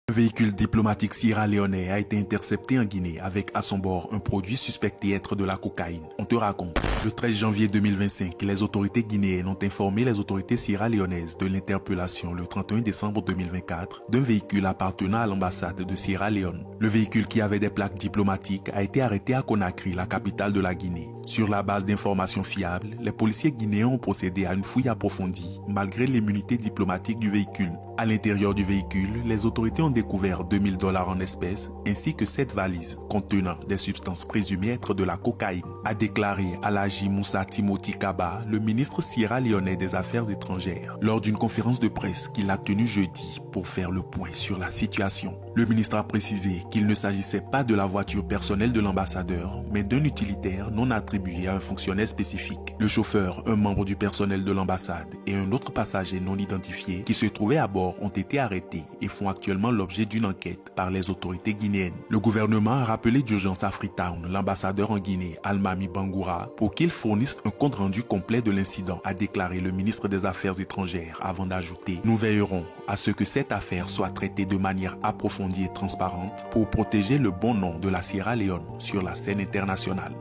Un véhicule diplomatique sierra-léonais a été intercepté en Guinée avec à son bord un produit suspecté être de la cocaïne. On te raconte. Le 13 janvier 2025, les autorités guinéennes ont informé les autorités sierra-léonaises de l'interpellation le 31 décembre 2024 d'un véhicule appartenant à l'ambassade de Sierra Leone. Le véhicule qui avait des plaques diplomatiques a été arrêté à Conakry, la capitale de la Guinée. Sur la base d'informations fiables, les policiers guinéens ont procédé à une fouille approfondie malgré l'immunité diplomatique du véhicule. À l'intérieur du véhicule, les autorités ont découvert $2000 en espèces ainsi que 7 valises contenant des substances présumées être de la cocaïne, a déclaré Alhaji Moussa Timothy Kaba, le ministre sierra-léonais des Affaires étrangères, lors d'une conférence de presse qu'il a tenue jeudi pour faire le point sur la situation. Le ministre a précisé qu'il ne s'agissait pas de la voiture personnelle de l'ambassadeur, mais d'un utilitaire non attribué à un fonctionnaire spécifique. Le chauffeur, un membre du personnel de l'ambassade et un autre passager non identifié qui se trouvait à bord ont été arrêtés et font actuellement l'objet d'une enquête par les autorités guinéennes. Le gouvernement a rappelé d'urgence à Freetown l'ambassadeur en Guinée, Almami Bangoura, pour qu'il fournisse un compte-rendu complet de l'incident, a déclaré le ministre des Affaires étrangères avant d'ajouter « Nous veillerons à ce que cette affaire soit traitée de manière approfondie et transparente pour protéger le bon nom de la Sierra Leone sur la scène internationale. »